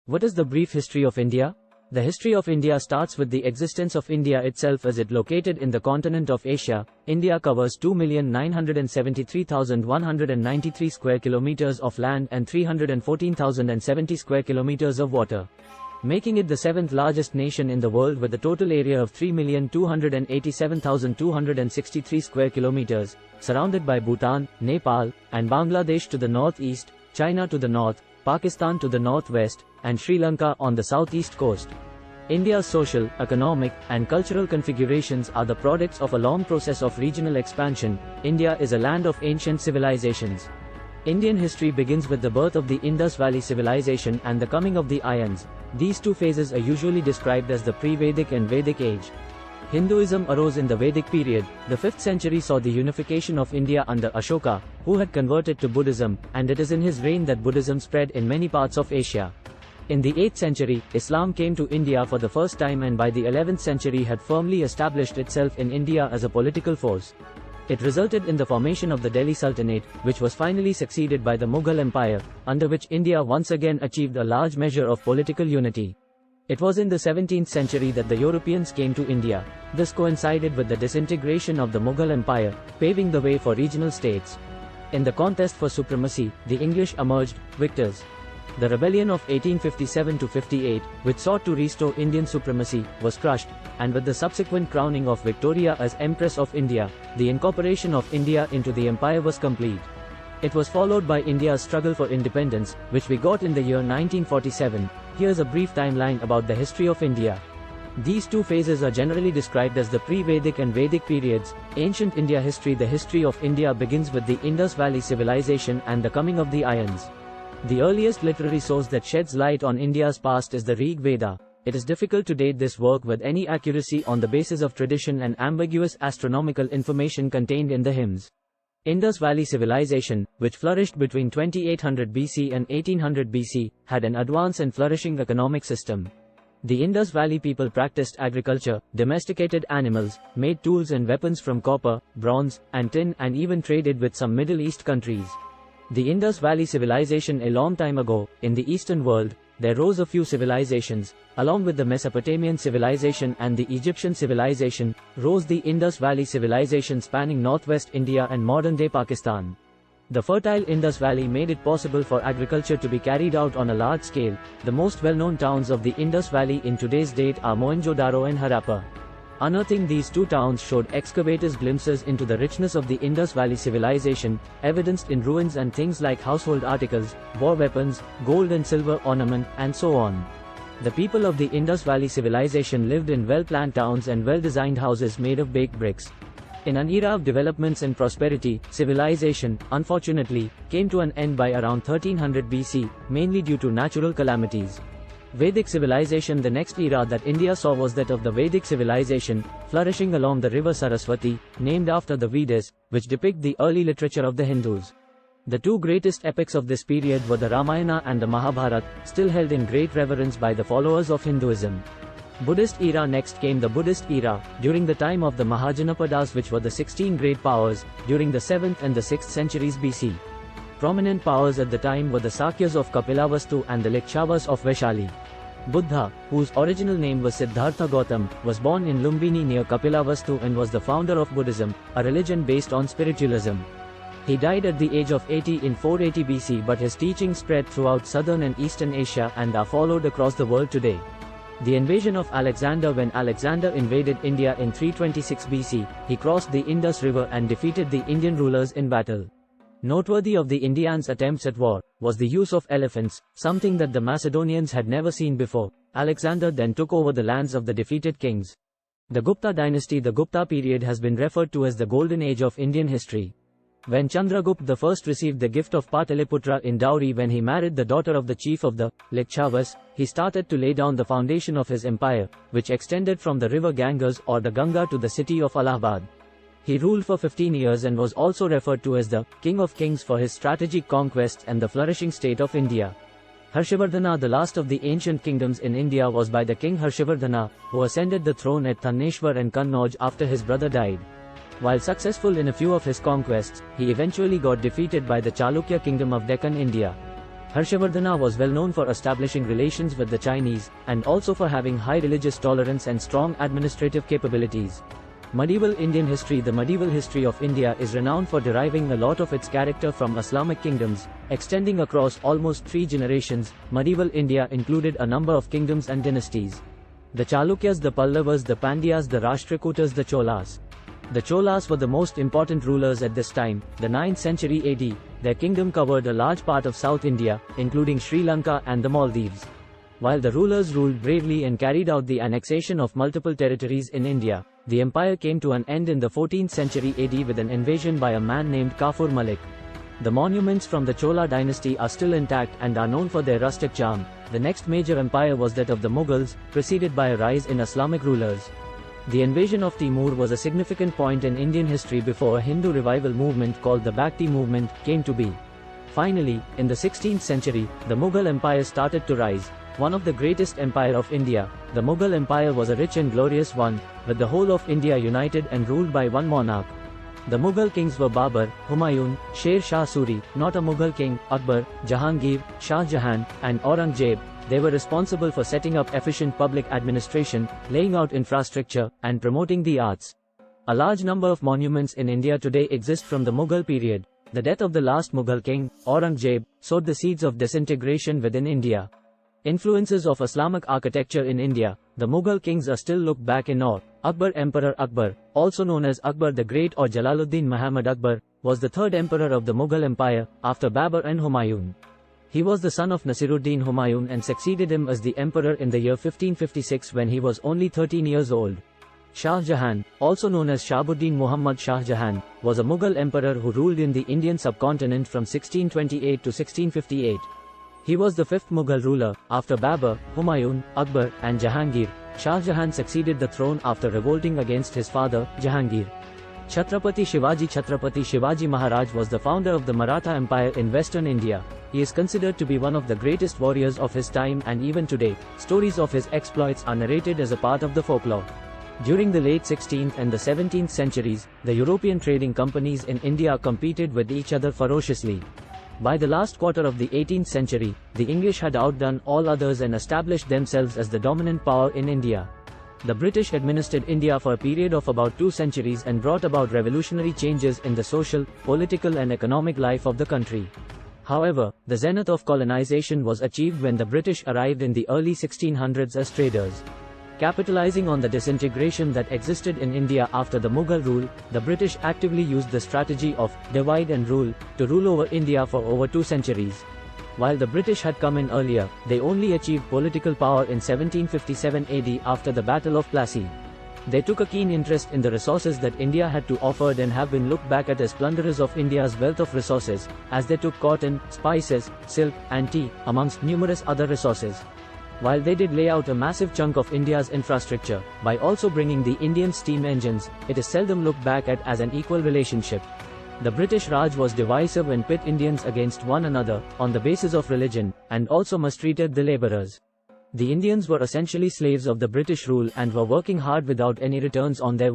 What is the brief history of India? The history of India starts with the existence of India itself as it located in the continent of Asia. India covers 2,973,193 square kilometers of land and 314,070 square kilometers of water, making it the seventh largest nation in the world with a total area of 3,287,263 square kilometers, surrounded by Bhutan, Nepal, and Bangladesh to the northeast, China to the north, Pakistan to the northwest, and Sri Lanka on the southeast coast. India's social, economic, and cultural configurations are the products of a long process of regional expansion. India is a land of ancient civilizations. Indian history begins with the birth of the Indus Valley Civilization and the coming of the Aryans. These two phases are usually described as the pre-Vedic and Vedic age. Hinduism arose in the Vedic period. The 5th century saw the unification of India under Ashoka, who had converted to Buddhism, and it is in his reign that Buddhism spread in many parts of Asia. In the 8th century, Islam came to India for the first time, and by the 11th century had firmly established itself in India as a political force. It resulted in the formation of the Delhi Sultanate, which was finally succeeded by the Mughal Empire, under which India once again achieved a large measure of political unity. It was in the 17th century that the Europeans came to India. This coincided with the disintegration of the Mughal Empire, paving the way for regional states. In the contest for supremacy, the English emerged victors. The rebellion of 1857-58, which sought to restore Indian supremacy, was crushed, and with the subsequent crowning of Victoria as Empress of India, the incorporation of India into the empire was complete. It was followed by India's struggle for independence, which we got in the year 1947. Here's a brief timeline about the history of India. These two phases are generally described as the pre-Vedic and Vedic periods. Ancient India history. The history of India begins with the Indus Valley Civilization and the coming of the Aryans. The earliest literary source that sheds light on India's past is the Rig Veda. It is difficult to date this work with any accuracy on the basis of tradition and ambiguous astronomical information contained in the hymns. Indus Valley Civilization, which flourished between 2800 BC and 1800 BC, had an advanced and flourishing economic system. The Indus Valley people practiced agriculture, domesticated animals, made tools and weapons from copper, bronze, and tin, and even traded with some Middle East countries. The Indus Valley Civilization. A long time ago, in the Eastern world, there rose a few civilizations. Along with the Mesopotamian civilization and the Egyptian civilization, rose the Indus Valley Civilization spanning northwest India and modern-day Pakistan. The fertile Indus Valley made it possible for agriculture to be carried out on a large scale. The most well-known towns of the Indus Valley in today's date are Mohenjo-daro and Harappa. Unearthing these two towns showed excavators glimpses into the richness of the Indus Valley civilization, evidenced in ruins and things like household articles, war weapons, gold and silver ornament, and so on. The people of the Indus Valley civilization lived in well-planned towns and well-designed houses made of baked bricks. In an era of developments and prosperity, civilization, unfortunately, came to an end by around 1300 BC, mainly due to natural calamities. Vedic civilization. The next era that India saw was that of the Vedic civilization, flourishing along the river Saraswati, named after the Vedas, which depict the early literature of the Hindus. The two greatest epics of this period were the Ramayana and the Mahabharata, still held in great reverence by the followers of Hinduism. Buddhist era. Next came the Buddhist era, during the time of the Mahajanapadas, which were the 16 great powers, during the 7th and the 6th centuries BC. Prominent powers at the time were the Sakyas of Kapilavastu and the Likchavas of Vaishali. Buddha, whose original name was Siddhartha Gautam, was born in Lumbini near Kapilavastu and was the founder of Buddhism, a religion based on spiritualism. He died at the age of 80 in 480 BC, but his teachings spread throughout southern and eastern Asia and are followed across the world today. The invasion of Alexander. When Alexander invaded India in 326 BC, he crossed the Indus River and defeated the Indian rulers in battle. Noteworthy of the Indians' attempts at war was the use of elephants, something that the Macedonians had never seen before. Alexander then took over the lands of the defeated kings. The Gupta dynasty. The Gupta period has been referred to as the golden age of Indian history. When Chandragupta I received the gift of Pataliputra in dowry when he married the daughter of the chief of the Likchavas, he started to lay down the foundation of his empire, which extended from the river Ganges or the Ganga to the city of Allahabad. He ruled for 15 years and was also referred to as the King of Kings for his strategic conquests and the flourishing state of India. Harshavardhana. The last of the ancient kingdoms in India was by the king Harshavardhana, who ascended the throne at Thaneshwar and Kannauj after his brother died. While successful in a few of his conquests, he eventually got defeated by the Chalukya kingdom of Deccan India. Harshavardhana was well known for establishing relations with the Chinese, and also for having high religious tolerance and strong administrative capabilities. Medieval Indian history. The medieval history of India is renowned for deriving a lot of its character from Islamic kingdoms, extending across almost 3 generations. Medieval India included a number of kingdoms and dynasties. The Chalukyas, the Pallavas, the Pandyas, the Rashtrakutas, the Cholas. The Cholas were the most important rulers at this time, the 9th century AD. Their kingdom covered a large part of South India, including Sri Lanka and the Maldives. While the rulers ruled bravely and carried out the annexation of multiple territories in India, the empire came to an end in the 14th century AD with an invasion by a man named Kafur Malik. The monuments from the Chola dynasty are still intact and are known for their rustic charm. The next major empire was that of the Mughals, preceded by a rise in Islamic rulers. The invasion of Timur was a significant point in Indian history before a Hindu revival movement called the Bhakti movement came to be. Finally, in the 16th century, the Mughal Empire started to rise. One of the greatest empire of India, the Mughal Empire was a rich and glorious one, with the whole of India united and ruled by one monarch. The Mughal kings were Babur, Humayun, Sher Shah Suri, not a Mughal king, Akbar, Jahangir, Shah Jahan, and Aurangzeb. They were responsible for setting up efficient public administration, laying out infrastructure, and promoting the arts. A large number of monuments in India today exist from the Mughal period. The death of the last Mughal king, Aurangzeb, sowed the seeds of disintegration within India. Influences of Islamic architecture in India. The Mughal kings are still looked back in awe. Akbar Emperor Akbar, also known as Akbar the Great or Jalaluddin Muhammad Akbar, was the third emperor of the Mughal Empire, after Babur and Humayun. He was the son of Nasiruddin Humayun and succeeded him as the emperor in the year 1556 when he was only 13 years old. Shah Jahan, also known as Shahabuddin Muhammad Shah Jahan, was a Mughal emperor who ruled in the Indian subcontinent from 1628 to 1658. He was the fifth Mughal ruler, after Babur, Humayun, Akbar, and Jahangir. Shah Jahan succeeded the throne after revolting against his father, Jahangir. Chhatrapati Shivaji Maharaj was the founder of the Maratha Empire in western India. He is considered to be one of the greatest warriors of his time, and even today, stories of his exploits are narrated as a part of the folklore. During the late 16th and the 17th centuries, the European trading companies in India competed with each other ferociously. By the last quarter of the 18th century, the English had outdone all others and established themselves as the dominant power in India. The British administered India for a period of about 2 centuries and brought about revolutionary changes in the social, political and economic life of the country. However, the zenith of colonization was achieved when the British arrived in the early 1600s as traders. Capitalizing on the disintegration that existed in India after the Mughal rule, the British actively used the strategy of divide and rule to rule over India for over 2 centuries. While the British had come in earlier, they only achieved political power in 1757 AD after the Battle of Plassey. They took a keen interest in the resources that India had to offer and have been looked back at as plunderers of India's wealth of resources, as they took cotton, spices, silk, and tea, amongst numerous other resources. While they did lay out a massive chunk of India's infrastructure, by also bringing the Indian steam engines, it is seldom looked back at as an equal relationship. The British Raj was divisive and pit Indians against one another, on the basis of religion, and also mistreated the labourers. The Indians were essentially slaves of the British rule and were working hard without any returns on their